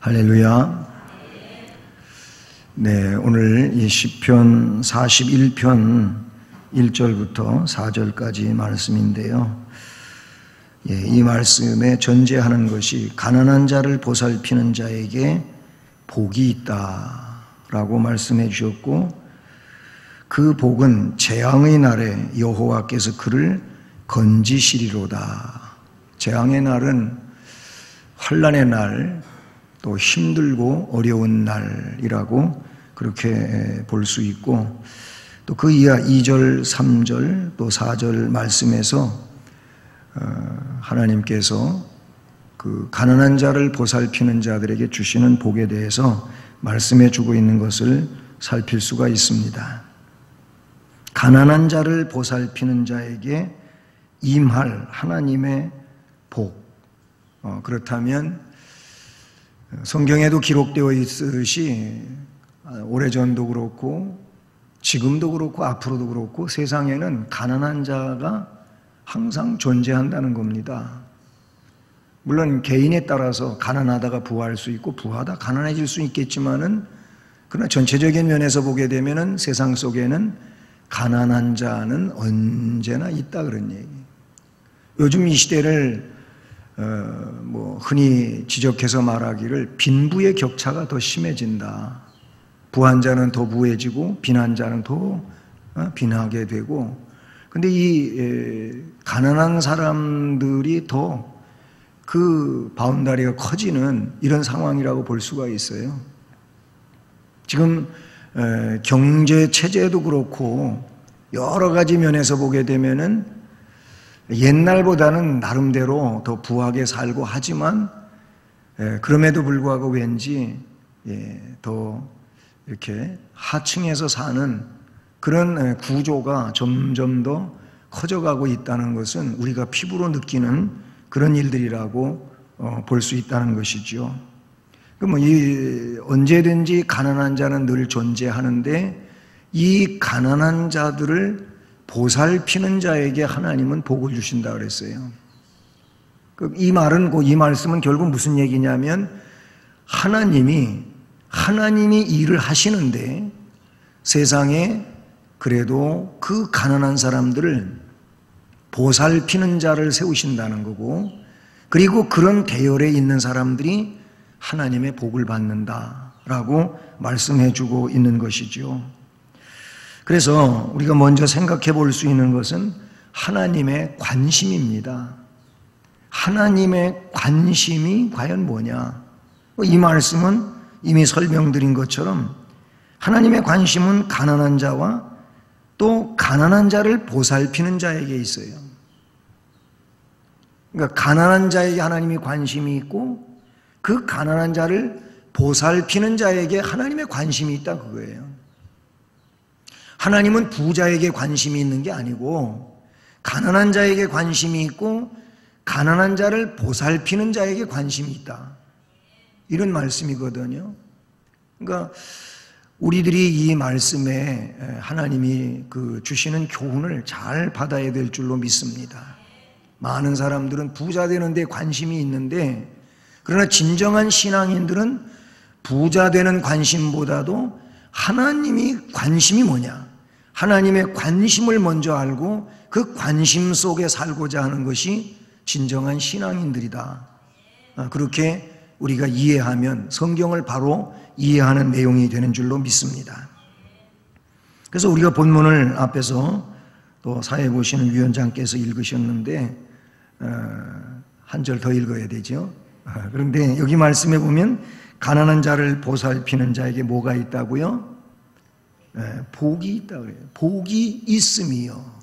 할렐루야. 네, 오늘 이 시편 41편 1절부터 4절까지 말씀인데요. 이 말씀에 전제하는 것이 가난한 자를 보살피는 자에게 복이 있다라고 말씀해 주셨고, 그 복은 재앙의 날에 여호와께서 그를 건지시리로다. 재앙의 날은 환난의 날, 또 힘들고 어려운 날이라고 그렇게 볼 수 있고, 또 그 이하 2절, 3절, 또 4절 말씀에서 하나님께서 그 가난한 자를 보살피는 자들에게 주시는 복에 대해서 말씀해 주고 있는 것을 살필 수가 있습니다. 가난한 자를 보살피는 자에게 임할 하나님의 복. 그렇다면 성경에도 기록되어 있듯이 오래전도 그렇고 지금도 그렇고 앞으로도 그렇고 세상에는 가난한 자가 항상 존재한다는 겁니다. 물론 개인에 따라서 가난하다가 부할 수 있고 부하다 가난해질 수 있겠지만은, 그러나 전체적인 면에서 보게 되면은 세상 속에는 가난한 자는 언제나 있다, 그런 얘기. 요즘 이 시대를 흔히 지적해서 말하기를 빈부의 격차가 더 심해진다. 부한 자는 더 부해지고 빈한 자는 더 빈하게 되고, 근데 이 가난한 사람들이 더 그 바운다리가 커지는 이런 상황이라고 볼 수가 있어요. 지금 경제 체제도 그렇고 여러 가지 면에서 보게 되면은 옛날보다는 나름대로 더 부하게 살고 하지만, 그럼에도 불구하고 왠지 더 이렇게 하층에서 사는 그런 구조가 점점 더 커져가고 있다는 것은 우리가 피부로 느끼는 그런 일들이라고 볼 수 있다는 것이죠. 언제든지 가난한 자는 늘 존재하는데, 이 가난한 자들을 보살피는 자에게 하나님은 복을 주신다 그랬어요. 이 말씀은 결국 무슨 얘기냐면, 하나님이 일을 하시는데 세상에 그래도 그 가난한 사람들을 보살피는 자를 세우신다는 거고, 그리고 그런 대열에 있는 사람들이 하나님의 복을 받는다라고 말씀해 주고 있는 것이죠. 그래서 우리가 먼저 생각해 볼 수 있는 것은 하나님의 관심입니다. 하나님의 관심이 과연 뭐냐? 이 말씀은 이미 설명드린 것처럼 하나님의 관심은 가난한 자와 또 가난한 자를 보살피는 자에게 있어요. 그러니까 가난한 자에게 하나님이 관심이 있고 그 가난한 자를 보살피는 자에게 하나님의 관심이 있다, 그거예요. 하나님은 부자에게 관심이 있는 게 아니고 가난한 자에게 관심이 있고 가난한 자를 보살피는 자에게 관심이 있다, 이런 말씀이거든요. 그러니까 우리들이 이 말씀에 하나님이 주시는 교훈을 잘 받아야 될 줄로 믿습니다. 많은 사람들은 부자 되는 데 관심이 있는데, 그러나 진정한 신앙인들은 부자 되는 관심보다도 하나님이 관심이 뭐냐, 하나님의 관심을 먼저 알고 그 관심 속에 살고자 하는 것이 진정한 신앙인들이다. 그렇게 우리가 이해하면 성경을 바로 이해하는 내용이 되는 줄로 믿습니다. 그래서 우리가 본문을 앞에서 또 사회 보시는 위원장께서 읽으셨는데 한 절 더 읽어야 되죠. 그런데 여기 말씀해 보면 가난한 자를 보살피는 자에게 뭐가 있다고요? 복이 있다 그래요. 복이 있음이요.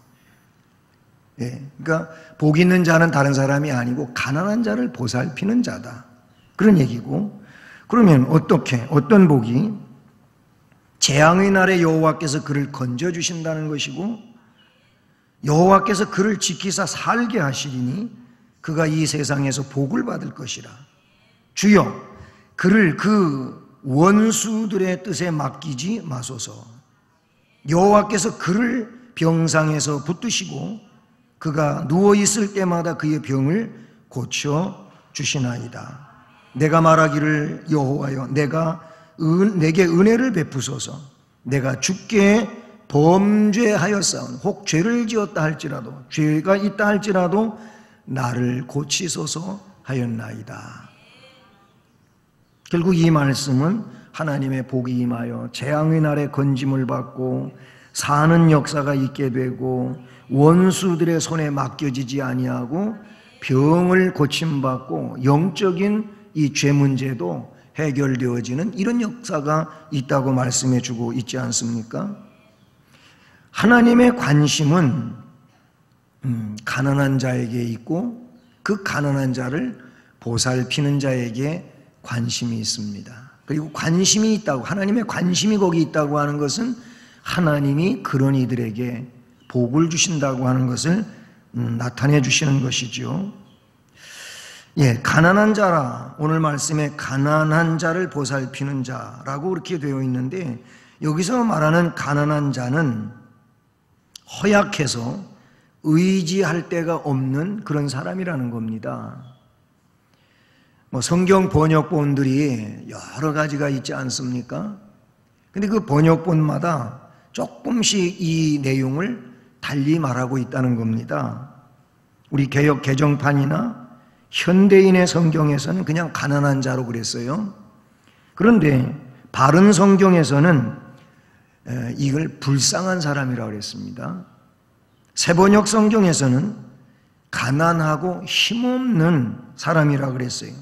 그러니까 복 있는 자는 다른 사람이 아니고 가난한 자를 보살피는 자다, 그런 얘기고, 그러면 어떤 복이? 재앙의 날에 여호와께서 그를 건져주신다는 것이고, 여호와께서 그를 지키사 살게 하시리니 그가 이 세상에서 복을 받을 것이라. 주여, 그를 그 원수들의 뜻에 맡기지 마소서. 여호와께서 그를 병상에서 붙드시고 그가 누워있을 때마다 그의 병을 고쳐 주시나이다. 내가 말하기를 여호와여 내게 은혜를 베푸소서. 내가 주께 범죄하였사오니 혹 죄를 지었다 할지라도 죄가 있다 할지라도 나를 고치소서 하였나이다. 결국 이 말씀은 하나님의 복이 임하여 재앙의 날에 건짐을 받고 사는 역사가 있게 되고 원수들의 손에 맡겨지지 아니하고 병을 고침받고 영적인 이 죄 문제도 해결되어지는 이런 역사가 있다고 말씀해 주고 있지 않습니까? 하나님의 관심은 가난한 자에게 있고 그 가난한 자를 보살피는 자에게 관심이 있습니다. 그리고 관심이 있다고, 하나님의 관심이 거기 있다고 하는 것은 하나님이 그런 이들에게 복을 주신다고 하는 것을 나타내 주시는 것이죠. 가난한 자라, 오늘 말씀에 가난한 자를 보살피는 자라고 그렇게 되어 있는데, 여기서 말하는 가난한 자는 허약해서 의지할 데가 없는 그런 사람이라는 겁니다. 성경 번역본들이 여러 가지가 있지 않습니까? 근데 그 번역본마다 조금씩 이 내용을 달리 말하고 있다는 겁니다. 우리 개역 개정판이나 현대인의 성경에서는 그냥 가난한 자로 그랬어요. 그런데 바른 성경에서는 이걸 불쌍한 사람이라고 그랬습니다. 새번역 성경에서는 가난하고 힘없는 사람이라고 그랬어요.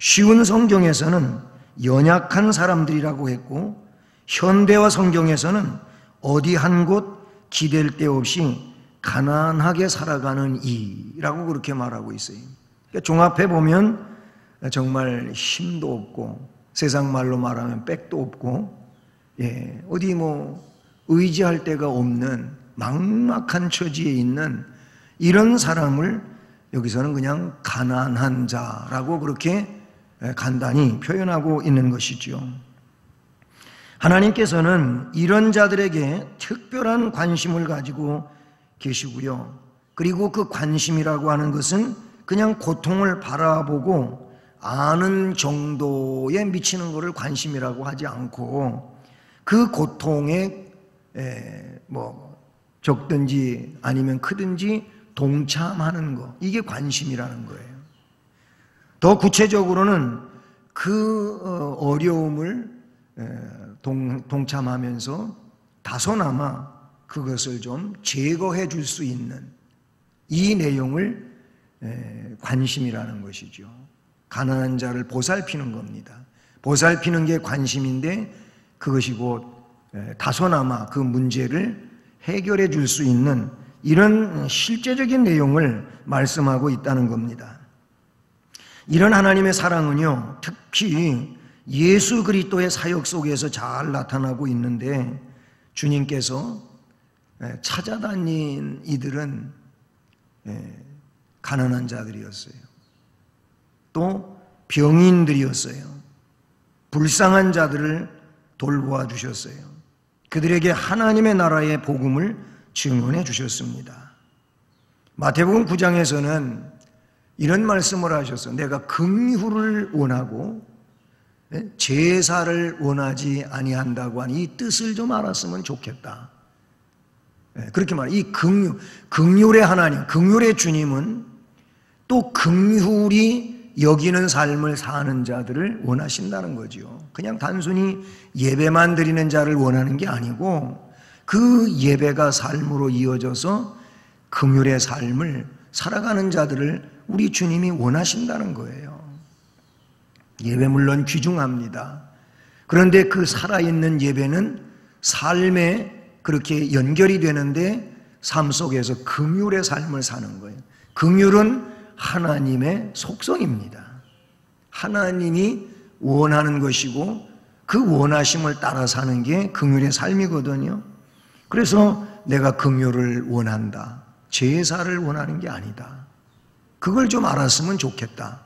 쉬운 성경에서는 연약한 사람들이라고 했고, 현대화 성경에서는 어디 한 곳 기댈 데 없이 가난하게 살아가는 이라고 그렇게 말하고 있어요. 그러니까 종합해 보면 정말 힘도 없고, 세상 말로 말하면 백도 없고, 어디 의지할 데가 없는 막막한 처지에 있는 이런 사람을 여기서는 그냥 가난한 자라고 그렇게 간단히 표현하고 있는 것이죠. 하나님께서는 이런 자들에게 특별한 관심을 가지고 계시고요. 그리고 그 관심이라고 하는 것은 그냥 고통을 바라보고 아는 정도에 미치는 것을 관심이라고 하지 않고, 그 고통에 적든지 아니면 크든지 동참하는 것, 이게 관심이라는 거예요. 더 구체적으로는 그 어려움을 동참하면서 다소나마 그것을 좀 제거해 줄 수 있는 이 내용을 관심이라는 것이죠. 가난한 자를 보살피는 겁니다. 보살피는 게 관심인데, 그것이 곧 다소나마 그 문제를 해결해 줄 수 있는 이런 실제적인 내용을 말씀하고 있다는 겁니다. 이런 하나님의 사랑은요, 특히 예수 그리스도의 사역 속에서 잘 나타나고 있는데, 주님께서 찾아다닌 이들은 가난한 자들이었어요. 또 병인들이었어요. 불쌍한 자들을 돌보아 주셨어요. 그들에게 하나님의 나라의 복음을 증언해 주셨습니다. 마태복음 9장에서는 이런 말씀을 하셨어요. 내가 긍휼을 원하고 제사를 원하지 아니한다고 하니 이 뜻을 좀 알았으면 좋겠다. 그렇게 말해요. 이 긍휼의 하나님, 긍휼의 주님은 또 긍휼이 여기는 삶을 사는 자들을 원하신다는 거죠. 그냥 단순히 예배만 드리는 자를 원하는 게 아니고, 그 예배가 삶으로 이어져서 긍휼의 삶을 살아가는 자들을 우리 주님이 원하신다는 거예요. 예배 물론 귀중합니다. 그런데 그 살아있는 예배는 삶에 그렇게 연결이 되는데, 삶 속에서 긍휼의 삶을 사는 거예요. 긍휼은 하나님의 속성입니다. 하나님이 원하는 것이고 그 원하심을 따라 사는 게 긍휼의 삶이거든요. 그래서 내가 긍휼을 원한다, 제사를 원하는 게 아니다. 그걸 좀 알았으면 좋겠다,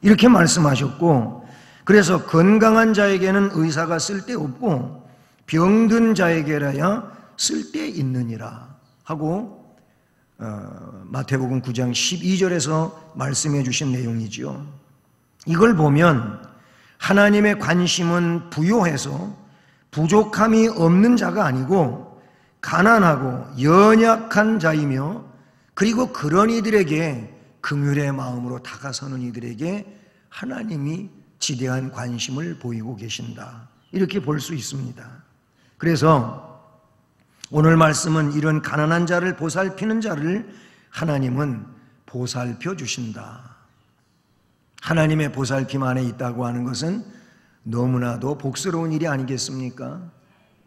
이렇게 말씀하셨고, 그래서 건강한 자에게는 의사가 쓸데없고 병든 자에게라야 쓸데있느니라 하고 마태복음 9장 12절에서 말씀해 주신 내용이죠. 이걸 보면 하나님의 관심은 부요해서 부족함이 없는 자가 아니고 가난하고 연약한 자이며, 그리고 그런 이들에게 긍휼의 마음으로 다가서는 이들에게 하나님이 지대한 관심을 보이고 계신다, 이렇게 볼 수 있습니다. 그래서 오늘 말씀은 이런 가난한 자를 보살피는 자를 하나님은 보살펴 주신다. 하나님의 보살핌 안에 있다고 하는 것은 너무나도 복스러운 일이 아니겠습니까?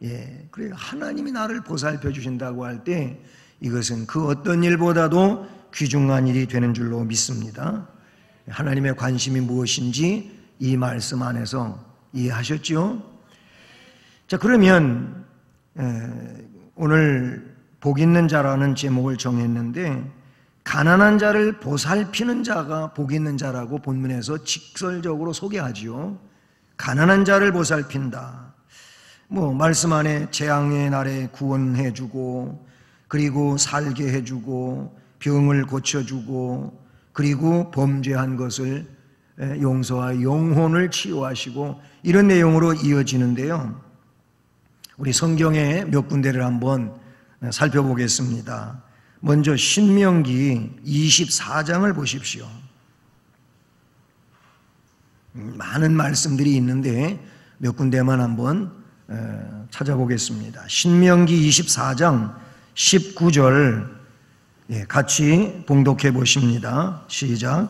예, 그래요. 하나님이 나를 보살펴 주신다고 할 때 이것은 그 어떤 일보다도 귀중한 일이 되는 줄로 믿습니다. 하나님의 관심이 무엇인지 이 말씀 안에서 이해하셨죠? 자, 그러면 오늘 복 있는 자라는 제목을 정했는데, 가난한 자를 보살피는 자가 복 있는 자라고 본문에서 직설적으로 소개하지요. 가난한 자를 보살핀다. 말씀 안에 재앙의 날에 구원해 주고, 그리고 살게 해 주고, 병을 고쳐 주고, 그리고 범죄한 것을 용서와 영혼을 치유하시고, 이런 내용으로 이어지는데요. 우리 성경의 몇 군데를 한번 살펴보겠습니다. 먼저 신명기 24장을 보십시오. 많은 말씀들이 있는데 몇 군데만 한번 찾아보겠습니다. 신명기 24장 19절 같이 봉독해 보십니다. 시작.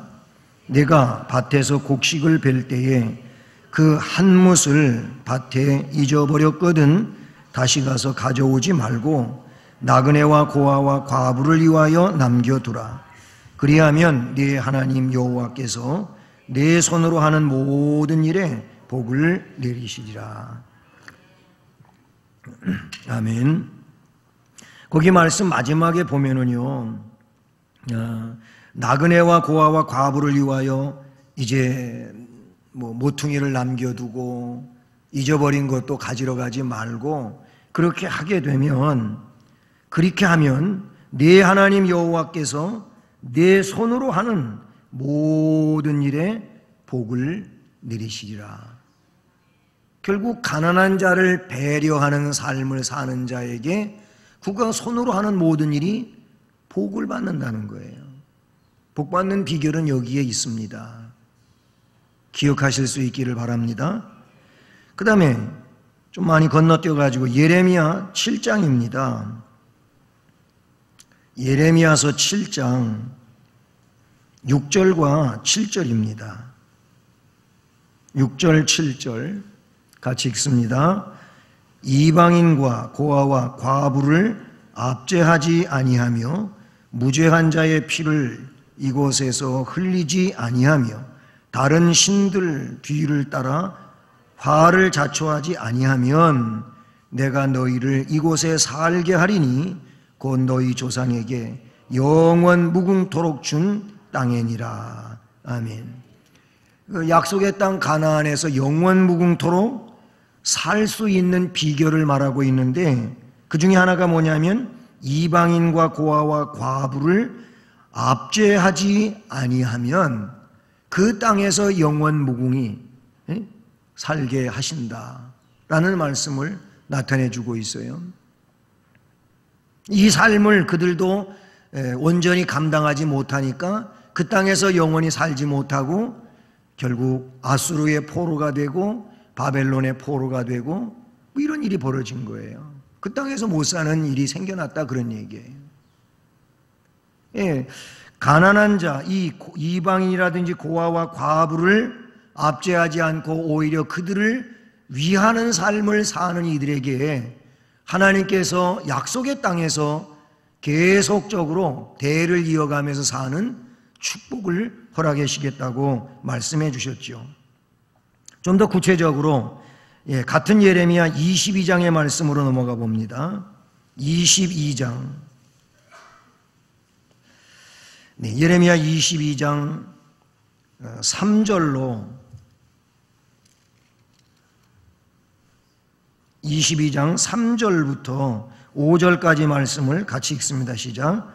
내가 밭에서 곡식을 벨 때에 그 한 뭇을 밭에 잊어버렸거든 다시 가서 가져오지 말고 나그네와 고아와 과부를 위하여 남겨두라. 그리하면 네 하나님 여호와께서 내 손으로 하는 모든 일에 복을 내리시리라. 아멘. 거기 말씀 마지막에 보면은요, 나그네와 고아와 과부를 위하여 이제 모퉁이를 남겨두고 잊어버린 것도 가지러 가지 말고, 그렇게 하면 네 하나님 여호와께서 내 손으로 하는 모든 일에 복을 내리시리라. 결국 가난한 자를 배려하는 삶을 사는 자에게 그가 손으로 하는 모든 일이 복을 받는다는 거예요. 복 받는 비결은 여기에 있습니다. 기억하실 수 있기를 바랍니다. 그 다음에 좀 많이 건너뛰어가지고 예레미야 7장입니다. 예레미야서 7장 6절과 7절입니다. 6절 7절 같이 읽습니다. 이방인과 고아와 과부를 압제하지 아니하며 무죄한 자의 피를 이곳에서 흘리지 아니하며 다른 신들 뒤를 따라 화를 자초하지 아니하면 내가 너희를 이곳에 살게 하리니 곧 너희 조상에게 영원 무궁토록 준 땅이니라. 아멘. 약속의 땅 가나안에서 영원 무궁토록 살 수 있는 비결을 말하고 있는데, 그 중에 하나가 뭐냐면 이방인과 고아와 과부를 압제하지 아니하면 그 땅에서 영원 무궁히 살게 하신다라는 말씀을 나타내 주고 있어요. 이 삶을 그들도 온전히 감당하지 못하니까 그 땅에서 영원히 살지 못하고 결국 아수르의 포로가 되고 바벨론의 포로가 되고 이런 일이 벌어진 거예요. 그 땅에서 못 사는 일이 생겨났다, 그런 얘기예요. 예, 가난한 자, 이 이방인이라든지 고아와 과부를 압제하지 않고 오히려 그들을 위하는 삶을 사는 이들에게 하나님께서 약속의 땅에서 계속적으로 대를 이어가면서 사는 축복을 허락해 주시겠다고 말씀해 주셨죠. 좀 더 구체적으로 같은 예레미야 22장의 말씀으로 넘어가 봅니다. 22장. 예레미야 22장 3절로 22장 3절부터 5절까지 말씀을 같이 읽습니다. 시작.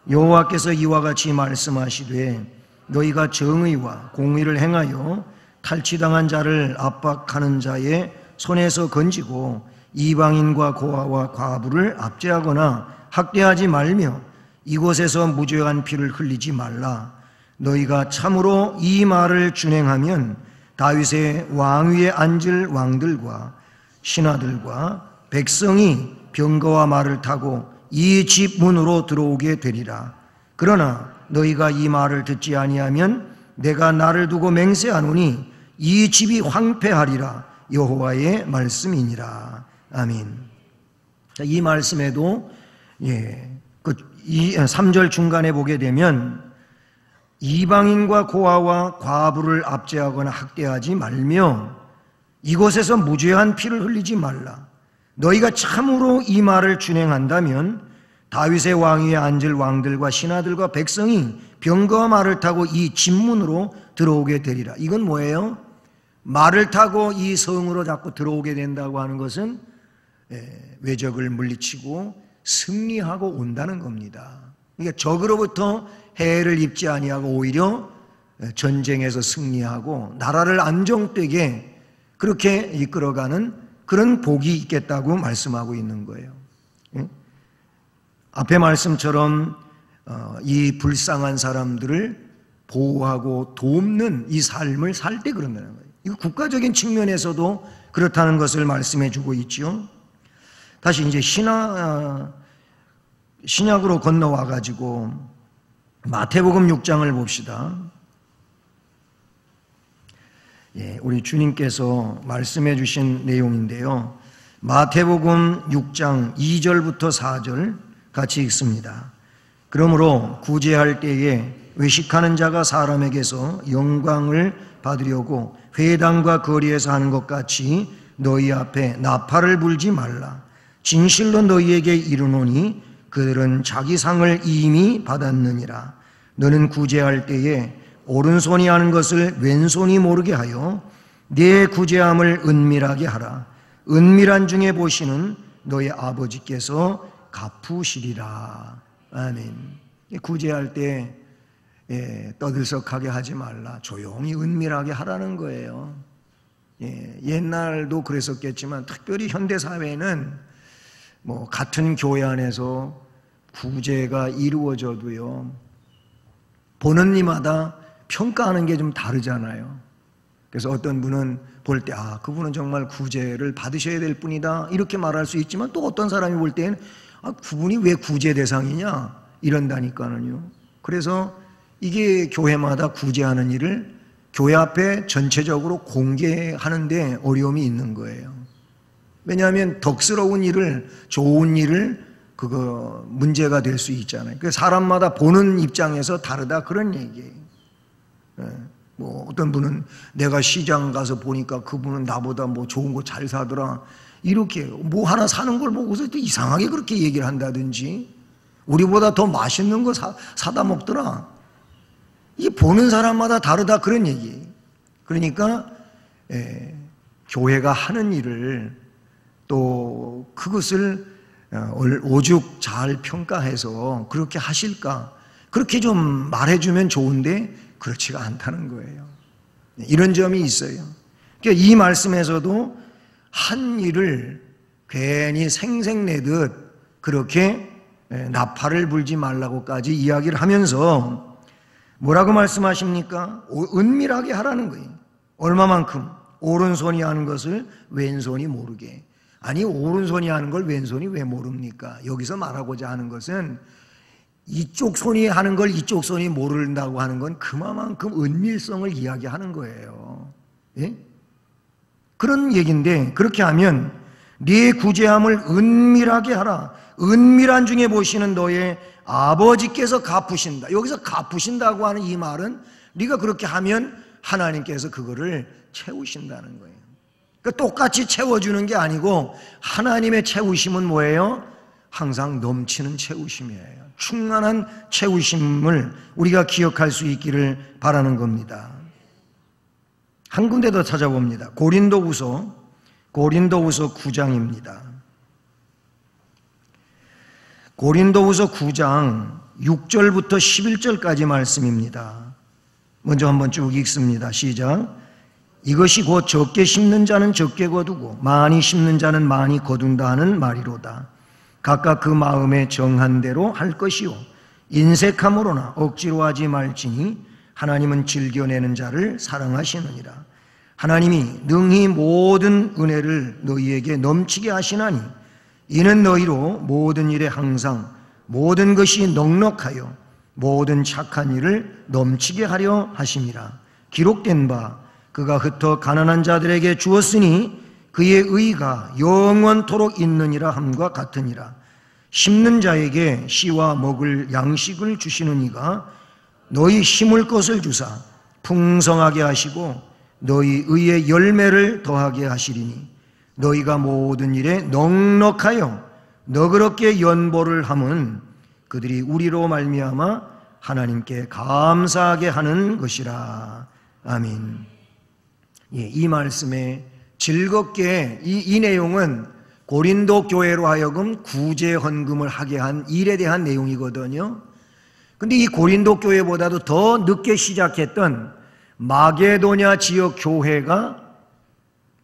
여호와께서 이와 같이 말씀하시되 너희가 정의와 공의를 행하여 탈취당한 자를 압박하는 자의 손에서 건지고 이방인과 고아와 과부를 압제하거나 학대하지 말며 이곳에서 무죄한 피를 흘리지 말라. 너희가 참으로 이 말을 준행하면 다윗의 왕위에 앉을 왕들과 신하들과 백성이 병거와 말을 타고 이 집 문으로 들어오게 되리라. 그러나 너희가 이 말을 듣지 아니하면 내가 나를 두고 맹세하노니 이 집이 황폐하리라. 여호와의 말씀이니라. 아멘. 자, 이 말씀에도 3절 중간에 보게 되면 이방인과 고아와 과부를 압제하거나 학대하지 말며 이곳에서 무죄한 피를 흘리지 말라. 너희가 참으로 이 말을 준행한다면 다윗의 왕위에 앉을 왕들과 신하들과 백성이 병거와 말을 타고 이 집문으로 들어오게 되리라. 이건 뭐예요? 말을 타고 이 성으로 자꾸 들어오게 된다고 하는 것은 외적을 물리치고 승리하고 온다는 겁니다. 그러니까 적으로부터 해를 입지 아니하고 오히려 전쟁에서 승리하고 나라를 안정되게 그렇게 이끌어가는 그런 복이 있겠다고 말씀하고 있는 거예요. 앞에 말씀처럼 이 불쌍한 사람들을 보호하고 돕는 이 삶을 살 때 그런다는 거예요. 이거 국가적인 측면에서도 그렇다는 것을 말씀해 주고 있죠. 다시 이제 신약으로 건너와 가지고 마태복음 6장을 봅시다. 우리 주님께서 말씀해 주신 내용인데요. 마태복음 6장 2절부터 4절 같이 읽습니다. 그러므로 구제할 때에 외식하는 자가 사람에게서 영광을 받으려고 회당과 거리에서 하는 것 같이 너희 앞에 나팔을 불지 말라. 진실로 너희에게 이르노니 그들은 자기 상을 이미 받았느니라. 너는 구제할 때에 오른손이 하는 것을 왼손이 모르게 하여 네 구제함을 은밀하게 하라. 은밀한 중에 보시는 너희 아버지께서 갚으시리라. 아멘. 구제할 때 떠들썩하게 하지 말라. 조용히 은밀하게 하라는 거예요. 옛날도 그랬었겠지만 특별히 현대사회는 같은 교회 안에서 구제가 이루어져도요, 보는 이마다 평가하는 게 좀 다르잖아요. 그래서 어떤 분은 볼 때 그분은 정말 구제를 받으셔야 될 분이다 이렇게 말할 수 있지만, 또 어떤 사람이 볼 때는 그분이 왜 구제 대상이냐 이런다니까는요. 그래서 이게 교회마다 구제하는 일을 교회 앞에 전체적으로 공개하는데 어려움이 있는 거예요. 왜냐하면 덕스러운 일을, 좋은 일을 그거 문제가 될 수 있잖아요. 그래서 사람마다 보는 입장에서 다르다 그런 얘기예요. 어떤 분은 내가 시장 가서 보니까 그분은 나보다 좋은 거 잘 사더라 이렇게 하나 사는 걸 보고서 또 이상하게 그렇게 얘기를 한다든지, 우리보다 더 맛있는 거 사다 먹더라. 이게 보는 사람마다 다르다 그런 얘기예요. 그러니까 교회가 하는 일을 또 그것을 오죽 잘 평가해서 그렇게 하실까, 그렇게 좀 말해주면 좋은데 그렇지가 않다는 거예요. 이런 점이 있어요. 그러니까 이 말씀에서도 한 일을 괜히 생색내듯 그렇게 나팔을 불지 말라고까지 이야기를 하면서 뭐라고 말씀하십니까? 은밀하게 하라는 거예요. 얼마만큼? 오른손이 하는 것을 왼손이 모르게. 아니, 오른손이 하는 걸 왼손이 왜 모릅니까? 여기서 말하고자 하는 것은 이쪽 손이 하는 걸 이쪽 손이 모른다고 하는 건 그만큼 은밀성을 이야기하는 거예요. 예? 그런 얘기인데, 그렇게 하면 네 구제함을 은밀하게 하라. 은밀한 중에 보시는 너의 아버지께서 갚으신다. 여기서 갚으신다고 하는 이 말은 네가 그렇게 하면 하나님께서 그거를 채우신다는 거예요. 그러니까 똑같이 채워주는 게 아니고, 하나님의 채우심은 뭐예요? 항상 넘치는 채우심이에요. 충만한 채우심을 우리가 기억할 수 있기를 바라는 겁니다. 한 군데 더 찾아봅니다. 고린도후서 9장입니다. 고린도후서 9장 6절부터 11절까지 말씀입니다. 먼저 한번 쭉 읽습니다. 시작. 이것이 곧 적게 심는 자는 적게 거두고 많이 심는 자는 많이 거둔다 하는 말이로다. 각각 그 마음에 정한 대로 할 것이요 인색함으로나 억지로 하지 말지니 하나님은 즐겨내는 자를 사랑하시느니라. 하나님이 능히 모든 은혜를 너희에게 넘치게 하시나니 이는 너희로 모든 일에 항상 모든 것이 넉넉하여 모든 착한 일을 넘치게 하려 하심이라. 기록된 바 그가 흩어 가난한 자들에게 주었으니 그의 의가 영원토록 있느니라 함과 같으니라. 심는 자에게 씨와 먹을 양식을 주시는 이가 너희 심을 것을 주사 풍성하게 하시고 너희 의의 열매를 더하게 하시리니 너희가 모든 일에 넉넉하여 너그럽게 연보를 함은 그들이 우리로 말미암아 하나님께 감사하게 하는 것이라. 아멘. 이 말씀에 즐겁게 이 내용은 고린도 교회로 하여금 구제 헌금을 하게 한 일에 대한 내용이거든요. 근데 이 고린도 교회보다도 더 늦게 시작했던 마게도냐 지역 교회가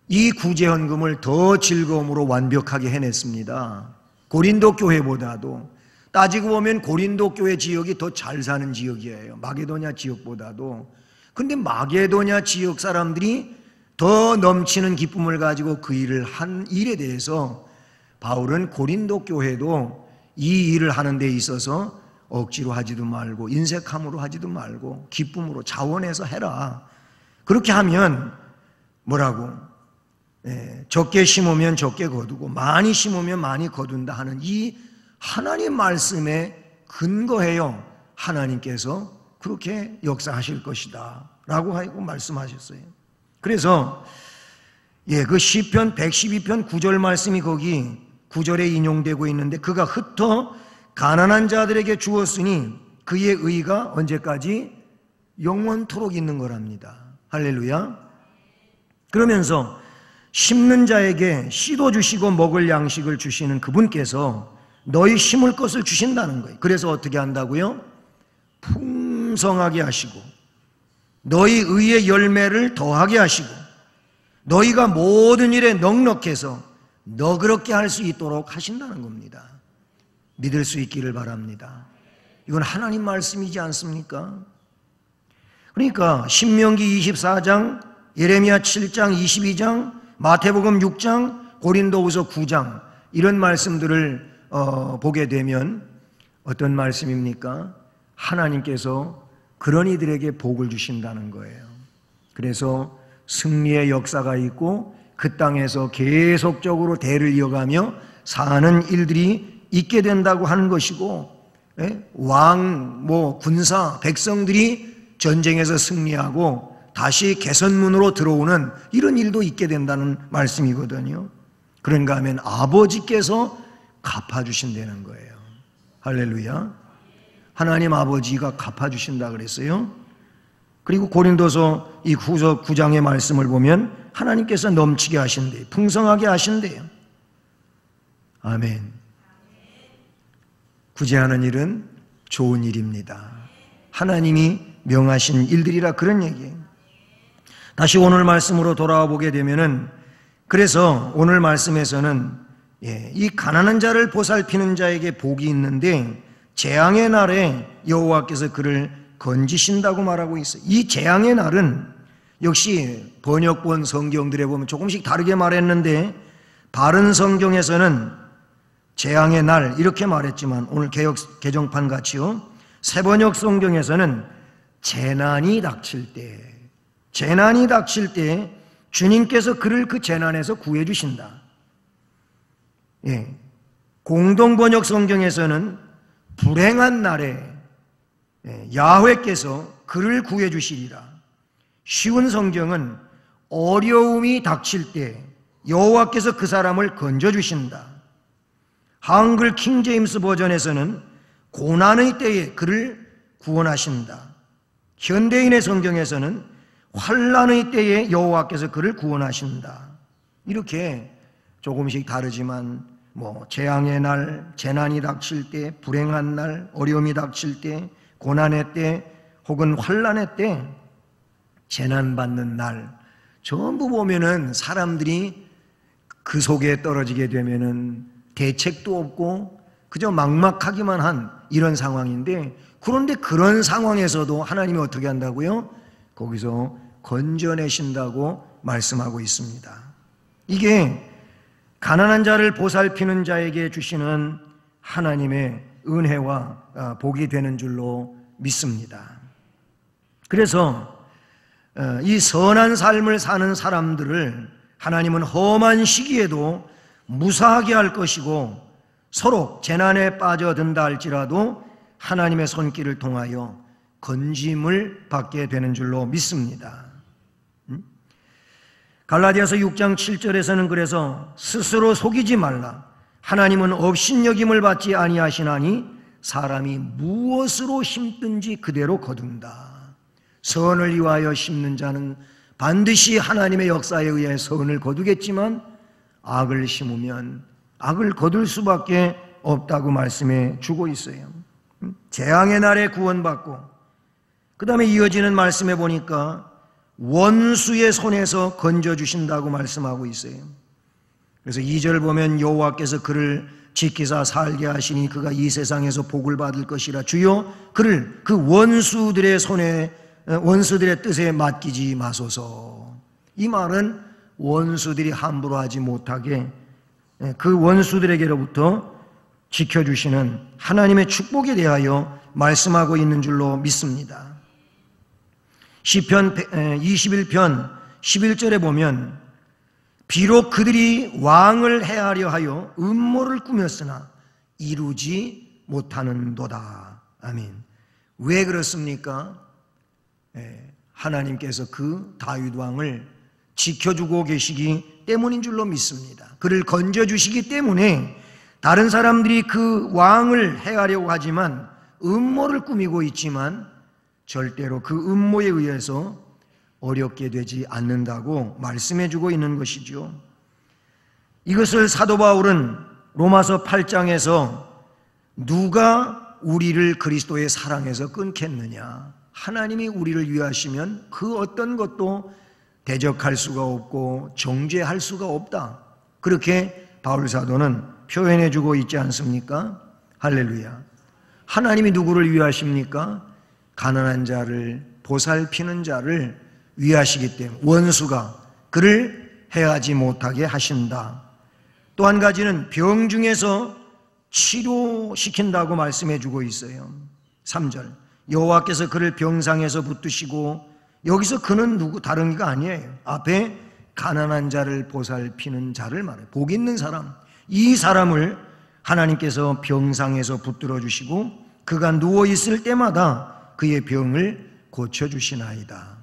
이 구제 헌금을 더 즐거움으로 완벽하게 해냈습니다. 고린도 교회보다도 따지고 보면 고린도 교회 지역이 더 잘 사는 지역이에요. 마게도냐 지역보다도. 근데 마게도냐 지역 사람들이 더 넘치는 기쁨을 가지고 그 일을 한 일에 대해서 바울은 고린도 교회도 이 일을 하는 데 있어서 억지로 하지도 말고 인색함으로 하지도 말고 기쁨으로 자원해서 해라. 그렇게 하면 뭐라고? 적게 심으면 적게 거두고 많이 심으면 많이 거둔다 하는 이 하나님 말씀에 근거해요. 하나님께서 그렇게 역사하실 것이다 라고 하고 말씀하셨어요. 그래서 그 시편 112편 9절 말씀이 거기 9절에 인용되고 있는데 그가 흩어 가난한 자들에게 주었으니 그의 의가 언제까지? 영원토록 있는 거랍니다. 할렐루야. 그러면서 심는 자에게 씨도 주시고 먹을 양식을 주시는 그분께서 너희 심을 것을 주신다는 거예요. 그래서 어떻게 한다고요? 풍성하게 하시고 너희 의의 열매를 더하게 하시고 너희가 모든 일에 넉넉해서 너그럽게 할 수 있도록 하신다는 겁니다. 믿을 수 있기를 바랍니다. 이건 하나님 말씀이지 않습니까? 그러니까 신명기 24장, 예레미야 7장, 22장, 마태복음 6장, 고린도후서 9장 이런 말씀들을 보게 되면 어떤 말씀입니까? 하나님께서 그런 이들에게 복을 주신다는 거예요. 그래서 승리의 역사가 있고 그 땅에서 계속적으로 대를 이어가며 사는 일들이 있게 된다고 하는 것이고 왕, 군사, 백성들이 전쟁에서 승리하고 다시 개선문으로 들어오는 이런 일도 있게 된다는 말씀이거든요. 그런가 하면 아버지께서 갚아주신다는 거예요. 할렐루야. 하나님 아버지가 갚아주신다 그랬어요. 그리고 고린도서 이 후서 9장의 말씀을 보면 하나님께서 넘치게 하신대요. 풍성하게 하신대요. 아멘. 구제하는 일은 좋은 일입니다. 하나님이 명하신 일들이라 그런 얘기예요. 다시 오늘 말씀으로 돌아와 보게 되면은 그래서 오늘 말씀에서는 이 가난한 자를 보살피는 자에게 복이 있는데 재앙의 날에 여호와께서 그를 건지신다고 말하고 있어요. 이 재앙의 날은 역시 번역본 성경들에 보면 조금씩 다르게 말했는데 바른 성경에서는 재앙의 날 이렇게 말했지만 오늘 개정판 같이요. 새번역 성경에서는 재난이 닥칠 때 주님께서 그를 그 재난에서 구해 주신다. 공동번역 성경에서는 불행한 날에 야훼께서 그를 구해 주시리라. 쉬운 성경은 어려움이 닥칠 때 여호와께서 그 사람을 건져 주신다. 한글 킹제임스 버전에서는 고난의 때에 그를 구원하신다. 현대인의 성경에서는 환난의 때에 여호와께서 그를 구원하신다. 이렇게 조금씩 다르지만 재앙의 날, 재난이 닥칠 때, 불행한 날, 어려움이 닥칠 때, 고난의 때, 혹은 환난의 때 재난받는 날, 전부 보면은 사람들이 그 속에 떨어지게 되면은 대책도 없고 그저 막막하기만 한 이런 상황인데, 그런데 그런 상황에서도 하나님이 어떻게 한다고요? 거기서 건져내신다고 말씀하고 있습니다. 이게 가난한 자를 보살피는 자에게 주시는 하나님의 은혜와 복이 되는 줄로 믿습니다. 그래서 이 선한 삶을 사는 사람들을 하나님은 험한 시기에도 무사하게 할 것이고, 서로 재난에 빠져든다 할지라도 하나님의 손길을 통하여 건짐을 받게 되는 줄로 믿습니다. 갈라디아서 6장 7절에서는 그래서 스스로 속이지 말라. 하나님은 업신여김을 받지 아니하시나니 사람이 무엇으로 심든지 그대로 거둔다. 선을 위하여 심는 자는 반드시 하나님의 역사에 의해 선을 거두겠지만, 악을 심으면 악을 거둘 수밖에 없다고 말씀해 주고 있어요. 재앙의 날에 구원받고, 그 다음에 이어지는 말씀에 보니까 원수의 손에서 건져주신다고 말씀하고 있어요. 그래서 2절 보면 여호와께서 그를 지키사 살게 하시니 그가 이 세상에서 복을 받을 것이라. 주여 그를 그 원수들의 손에, 원수들의 뜻에 맡기지 마소서. 이 말은 원수들이 함부로 하지 못하게 그 원수들에게로부터 지켜주시는 하나님의 축복에 대하여 말씀하고 있는 줄로 믿습니다. 시편 21편 11절에 보면 비록 그들이 왕을 해하려 하여 음모를 꾸몄으나 이루지 못하는도다. 아멘. 왜 그렇습니까? 하나님께서 그 다윗 왕을 지켜주고 계시기 때문인 줄로 믿습니다. 그를 건져주시기 때문에 다른 사람들이 그 왕을 해하려고 하지만, 음모를 꾸미고 있지만 절대로 그 음모에 의해서 어렵게 되지 않는다고 말씀해주고 있는 것이죠. 이것을 사도 바울은 로마서 8장에서 누가 우리를 그리스도의 사랑에서 끊겠느냐, 하나님이 우리를 위하시면 그 어떤 것도 대적할 수가 없고 정죄할 수가 없다, 그렇게 바울 사도는 표현해주고 있지 않습니까? 할렐루야. 하나님이 누구를 위하십니까? 가난한 자를, 보살피는 자를 위하시기 때문에 원수가 그를 해하지 못하게 하신다. 또 한 가지는 병 중에서 치료시킨다고 말씀해주고 있어요. 3절 여호와께서 그를 병상에서 붙드시고, 여기서 그는 누구 다른 이가 아니에요. 앞에 가난한 자를 보살피는 자를 말해요. 복 있는 사람, 이 사람을 하나님께서 병상에서 붙들어 주시고 그가 누워 있을 때마다 그의 병을 고쳐주시나이다.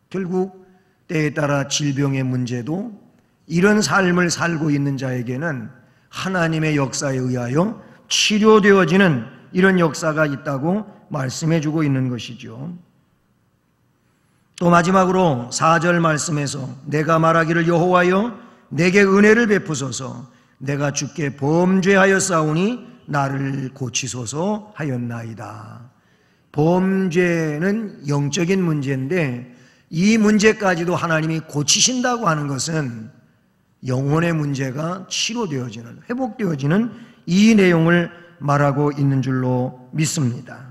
결국 때에 따라 질병의 문제도 이런 삶을 살고 있는 자에게는 하나님의 역사에 의하여 치료되어지는 이런 역사가 있다고 말씀해주고 있는 것이죠. 또 마지막으로 4절 말씀에서 내가 말하기를 여호와여 내게 은혜를 베푸소서, 내가 주께 범죄하였사오니 나를 고치소서 하였나이다. 범죄는 영적인 문제인데 이 문제까지도 하나님이 고치신다고 하는 것은 영혼의 문제가 치료되어지는, 회복되어지는 이 내용을 말하고 있는 줄로 믿습니다.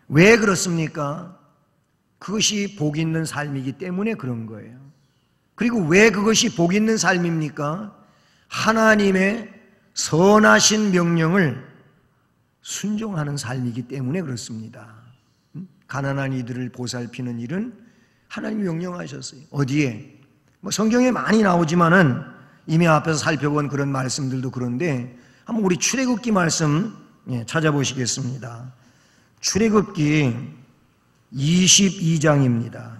왜 그렇습니까? 그것이 복 있는 삶이기 때문에 그런 거예요. 그리고 왜 그것이 복 있는 삶입니까? 하나님의 선하신 명령을 순종하는 삶이기 때문에 그렇습니다. 가난한 이들을 보살피는 일은 하나님이 명령하셨어요. 어디에? 성경에 많이 나오지만은 이미 앞에서 살펴본 그런 말씀들도 그런데 한번 우리 출애굽기 말씀 찾아보시겠습니다. 출애굽기 22장입니다.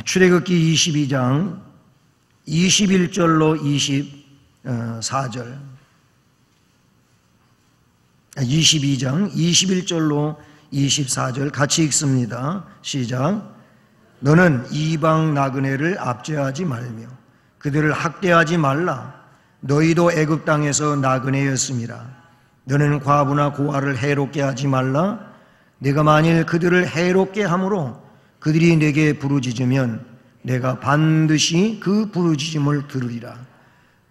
출애굽기 22장 21절로 24절, 22장 21절로 24절 같이 읽습니다. 시작. 너는 이방 나그네를 압제하지 말며 그들을 학대하지 말라. 너희도 애굽 땅에서 나그네였음이라. 너는 과부나 고아를 해롭게 하지 말라. 내가 만일 그들을 해롭게 함으로 그들이 내게 부르짖으면 내가 반드시 그 부르짖음을 들으리라.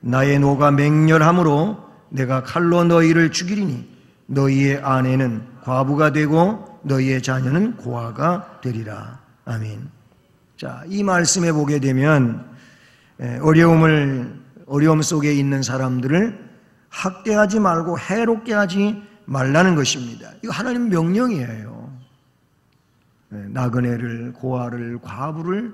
나의 노가 맹렬함으로 내가 칼로 너희를 죽이리니 너희의 아내는 과부가 되고 너희의 자녀는 고아가 되리라. 아멘. 자, 이 말씀에 보게 되면 어려움 속에 있는 사람들을 학대하지 말고 해롭게 하지 말라는 것입니다. 이거 하나님 명령이에요. 나그네를, 고아를, 과부를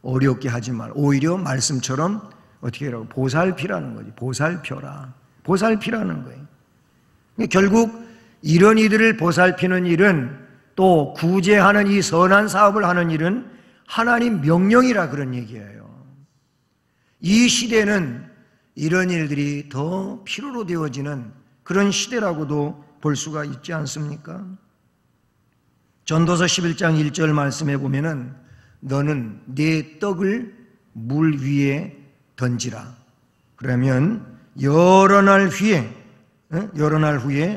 어렵게 하지 말. 오히려 말씀처럼 어떻게 하라고? 보살피라는 거지. 보살펴라. 보살피라는 거예요. 결국 이런 이들을 보살피는 일은, 또 구제하는 이 선한 사업을 하는 일은 하나님 명령이라 그런 얘기예요. 이 시대는 이런 일들이 더 필요로 되어지는 그런 시대라고도 볼 수가 있지 않습니까? 전도서 11장 1절 말씀에 보면은 너는 네 떡을 물 위에 던지라. 그러면 여러 날 후에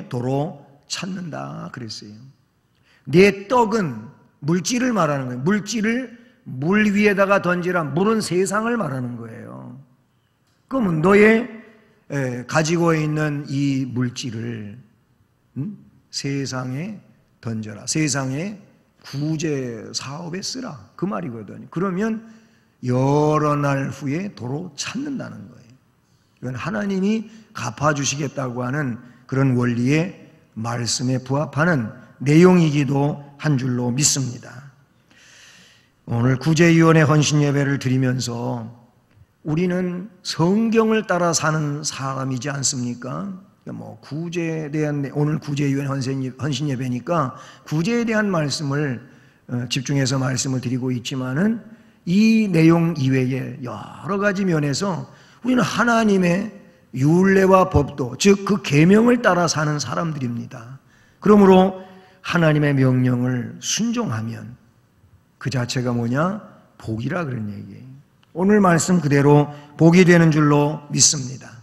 도로 찾는다 그랬어요. 네 떡은 물질을 말하는 거예요. 물질을 물 위에다가 던지라. 물은 세상을 말하는 거예요. 그러면 너의 가지고 있는 이 물질을 세상에 던져라. 세상의 구제 사업에 쓰라. 그 말이거든요. 그러면 여러 날 후에 도로 찾는다는 거예요. 이건 하나님이 갚아주시겠다고 하는 그런 원리의 말씀에 부합하는 내용이기도 한 줄로 믿습니다. 오늘 구제위원회 헌신 예배를 드리면서 우리는 성경을 따라 사는 사람이지 않습니까? 구제에 대한, 오늘 구제위원회 헌신 예배니까 구제에 대한 말씀을 집중해서 말씀을 드리고 있지만은 이 내용 이외에 여러 가지 면에서 우리는 하나님의 율례와 법도, 즉 그 계명을 따라 사는 사람들입니다. 그러므로 하나님의 명령을 순종하면 그 자체가 뭐냐? 복이라 그런 얘기예요. 오늘 말씀 그대로 복이 되는 줄로 믿습니다.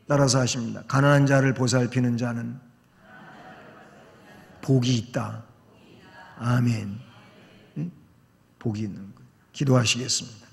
따라서 하십니다. 가난한 자를 보살피는 자는 복이 있다. 아멘. 복이 있는 거예요. 기도하시겠습니다.